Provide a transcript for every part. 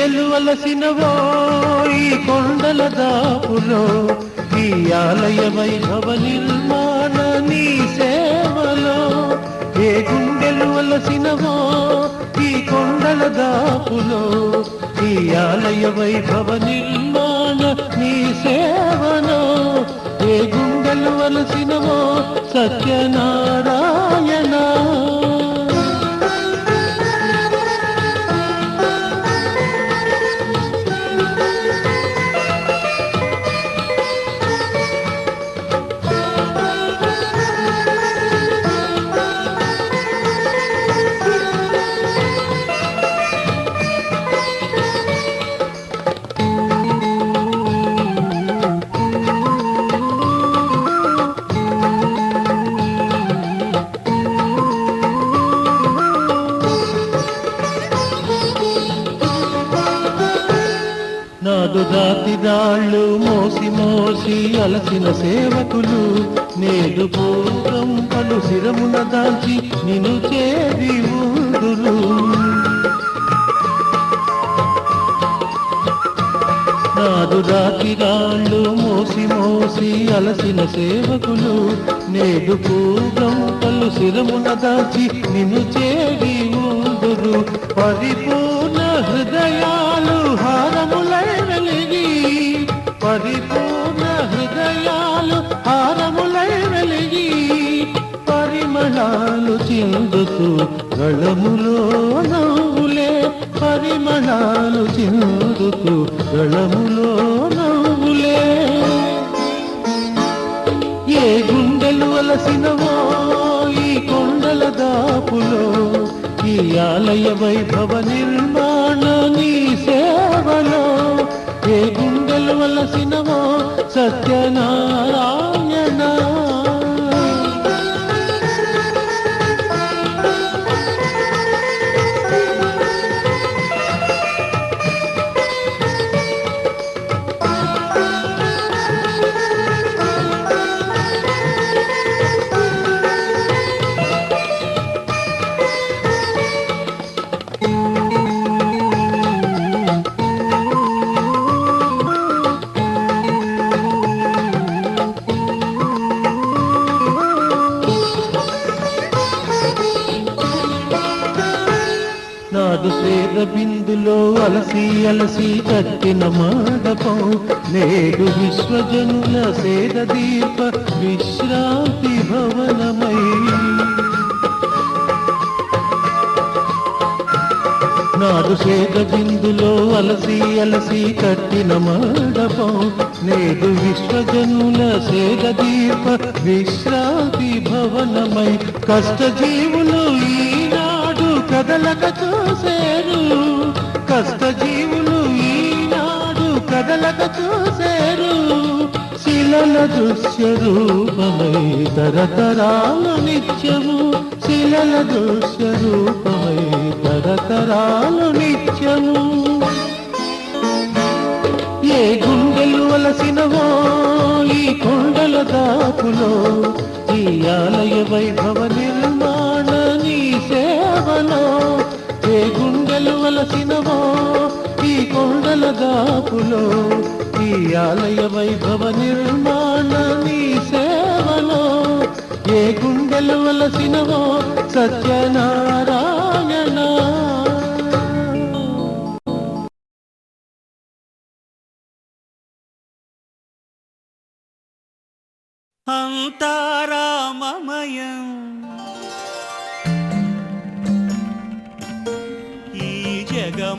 గెలువలసినవో ఈ కొండల దాపులో ఈ ఆలయ వైభవ నిర్మాణ నీ సేవలో ఏ గుండెలువలసినవో ఈ కొండల దాపులో ఈ ఆలయ వైభవ నిర్మాణ నీ సేవలో ఏ గుండెలువలసినవో సత్యనారాయణ. నాడు రాతిరాళ్ళు మోసి మోసి అలసిన సేవకులు నేడు పూర్వం పలు శిరమున దాల్చి నిన్ను చేరి ఊదురు. నాడు రాతిరాళ్ళు మోసి మోసి అలసిన సేవకులు నేడు పూర్వం పలు శిరమున దాల్చి నిన్ను చేరి ఊదురు. పరిపూర్ణ హృదయాలు హారములై వెలిగి పరిపూర్ణ హృదయాలు హారములై వెలిగి పరిమళాలు చిందుతూ గళములో నవ్వులే పరిమళాలు చిందుతూ గళములో నవ్వులే. ఏ గుండెలు అలసినవో ఈ కొండల దాపులో ఈ ఆలయ వైభవ నిర్మాణ నీ సేవలో ఏ గుండెలు వలసినవో సత్యనారాయణ. నాడు సేద బిందులో అలసి అలసి కట్టిన మాడపం నేడు విశ్వజనుల సేద దీప విశ్రాంతి భవనమై. నాడు సేద బిందులో అలసి అలసి కట్టిన మాడపం నేడు విశ్వజనుల సేద దీప విశ్రాంతి భవనమై. కష్టజీవులు ఈనాడు కదలక చూసేరు కష్టజీవులు ఈనాడు కదలక చూసేరు. శిలల దృశ్య రూపమై తరతరాలు నిత్యము శిలల దృశ్య రూపమై తరతరాలు నిత్యము. ఏ గుండెలు అలసినవో ఈ కొండల దాపులో ఈ ఆలయ వైభవ నిర్మాణ నీ సేవలో ఏ గుండెలు అలసినవో ఈ కొండల దాపులో ఈ ఆలయ వైభవ నిర్మాణ నీ సేవలో ఏ గుండెలు అలసినవో సత్యనారాయణ. అంతారామమయం ఈ జగమంతారామమయం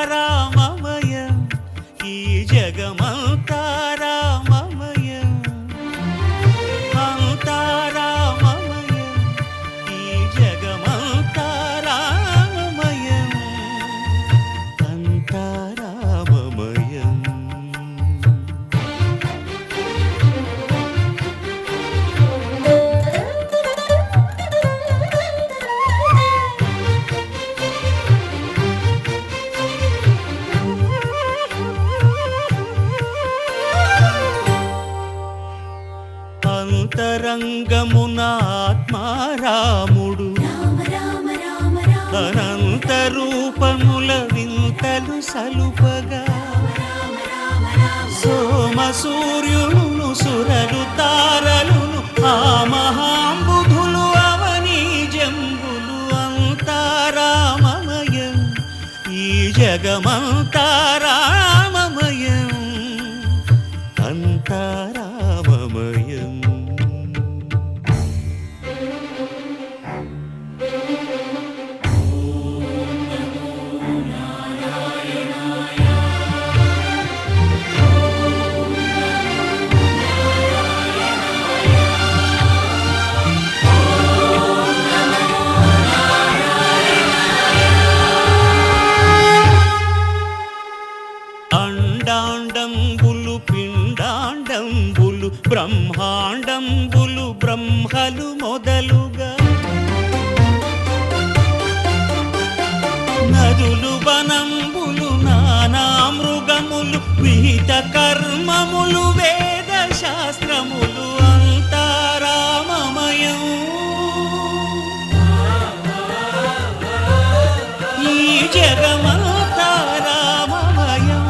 అంతారామమయం ఈ జగమంతారామమయం అంతారామమయం ఈ జగమంతారామమయం రాముడు అనంత రూపముల వింతలు సలుపగా సోమ సూర్యులను సురలు తారలును ఆ మహాంబుధులు అవని జంబులు అంతా రామమయం ఈ జగమంతా రామమయం అంతా రామమయం. అండాండంబులు పిండాండంబులు బ్రహ్మాండంబులు బ్రహ్మలు మొదలుగా నదులు వనంబులు నానా మృగములు విహిత కర్మములు వేద శాస్త్రములు అంతా రామమయం ఈ జగమంతా రామమయం.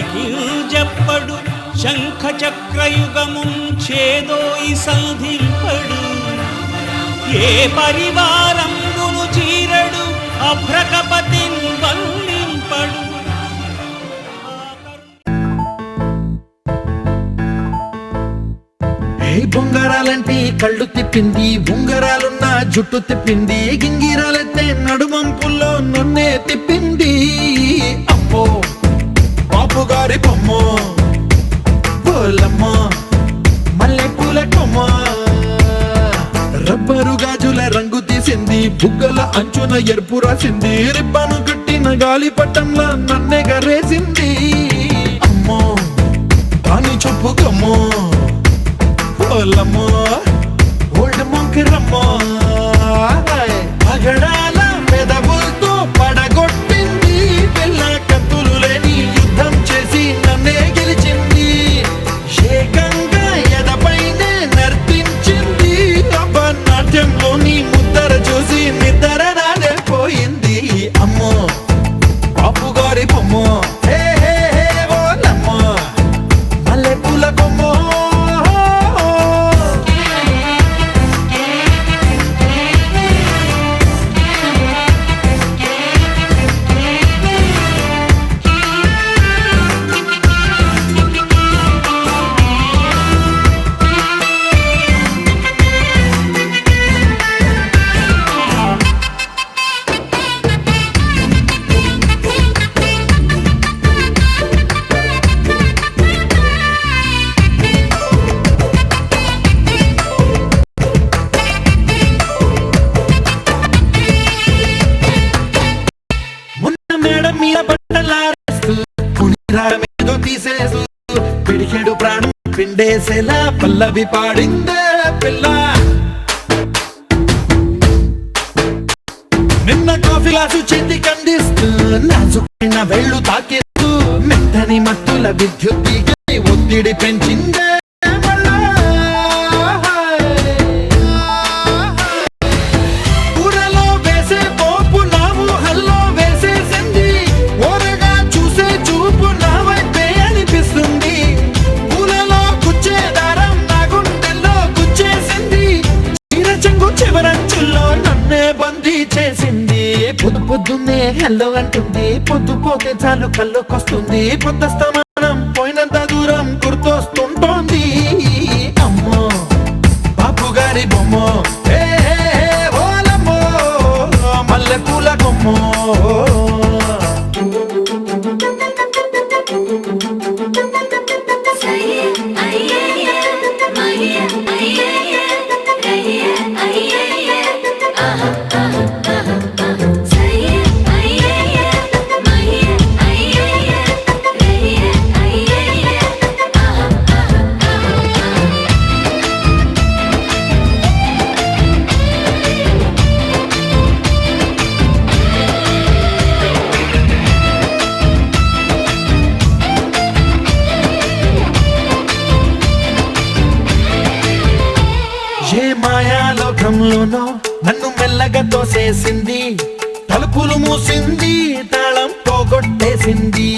సిరికింజప్పడు శంఖ చక్రయుగముం చేదోయి సంధింపడు ఏ పరివారంబును చీరడు అభ్రకపతిన్ వల్లింపడు. బొంగరాలంటే కళ్ళు తిప్పింది ఉంగరాలున్న జుట్టు తిప్పింది గింగిరాలెత్తే నడుమంపుల్లో నన్నే తిప్పింది అమ్మో బాపు గారి బొమ్మ పోలమ్మ మల్లె పూల కొమ్మ రబ్బరు గాజుల రంగు తీసింది బుగ్గల అంచున ఎరుపు రాసింది రిబ్బను కట్టిన గాలి పట్టంలా నన్నే గరేసింది అమ్మో దాని చెప్పుకమ్మో పోలమ్మో ఓల్డ్ మొంకిరమ్మో పగడాల పెదవులతో పడగొట్టింది పిల్ల కత్తులు లేని యుద్ధం చేసి నన్నే గెలిచింది ఏకంగా ఎదపైనే నర్తించింది నాట్యంలోని ముద్దర చూసి నిద్ర నాడే పోయింది అమ్మో బాపు గారి బొమ్మో హే హే హే ఓలమ్మో మల్లె పూల కొమ్మో. తీసేసు పిడికెడు ప్రాణం పిండేసేలా పల్లవి పాడిందే పిల్ల నిన్న కాఫీ గ్లాసు చేతి కందిస్తూ నాజుకైన వేళ్ళు తాకేస్తూ మెత్తని మత్తుల విద్యుత్ తీగై ఒత్తిడి పెంచిందే పొద్దు పొద్దున్నే హెల్లో అంటుంది పొద్దు పోతే చాలు కళ్ళొకొస్తుంది పొద్దస్తమానం పోయినంత దూరం గుర్తొస్తుంటోంది అమ్మో బాపు గారి బొమ్మో హే హే హే ఓలమ్మో మల్లె పూల కొమ్మో. హాల్లో నన్ను మెల్లగా తోసేసింది, తలుపులు మూసింది, తాళం పోగొట్టేసింది.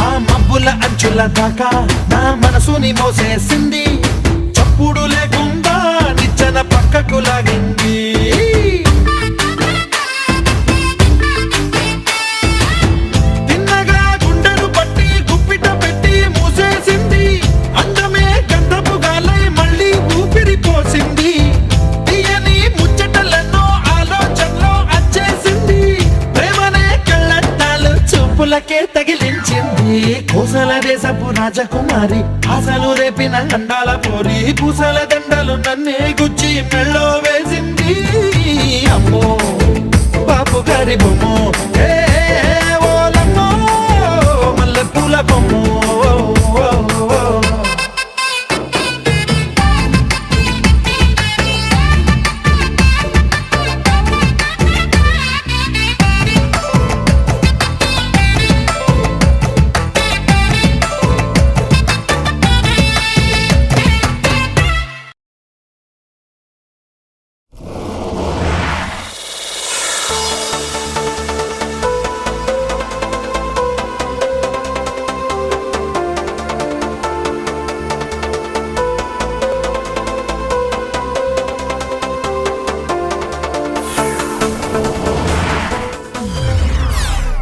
ఆ మబ్బుల అంచుల దాకా నా మనసుని మోసేసింది, చప్పుడు లేకుండా నిచ్చెన పక్కకు లాగింది. తిన్నగా గుండెను పట్టి గుప్పిట పెట్టి మూసేసింది, అందమే గంధపు గాలై మళ్ళీ ఊపిరి పోసింది. తీయని ముచ్చటలెన్నో ఆలోచనలో అచ్చేసింది, ప్రేమనే కళ్ళట్టాలు చూపులకే తగిలించింది. కోసల దేశపు రాజకుమారి, ఆశలు రేపిన అండాల పోరి, పూసల దండలు నన్నే గుచ్చి మెళ్ళో వేసింది. అమ్మో బాపు గారి బొమ్మో, ఓలమ్మో మల్లె పూల బొమ్మో.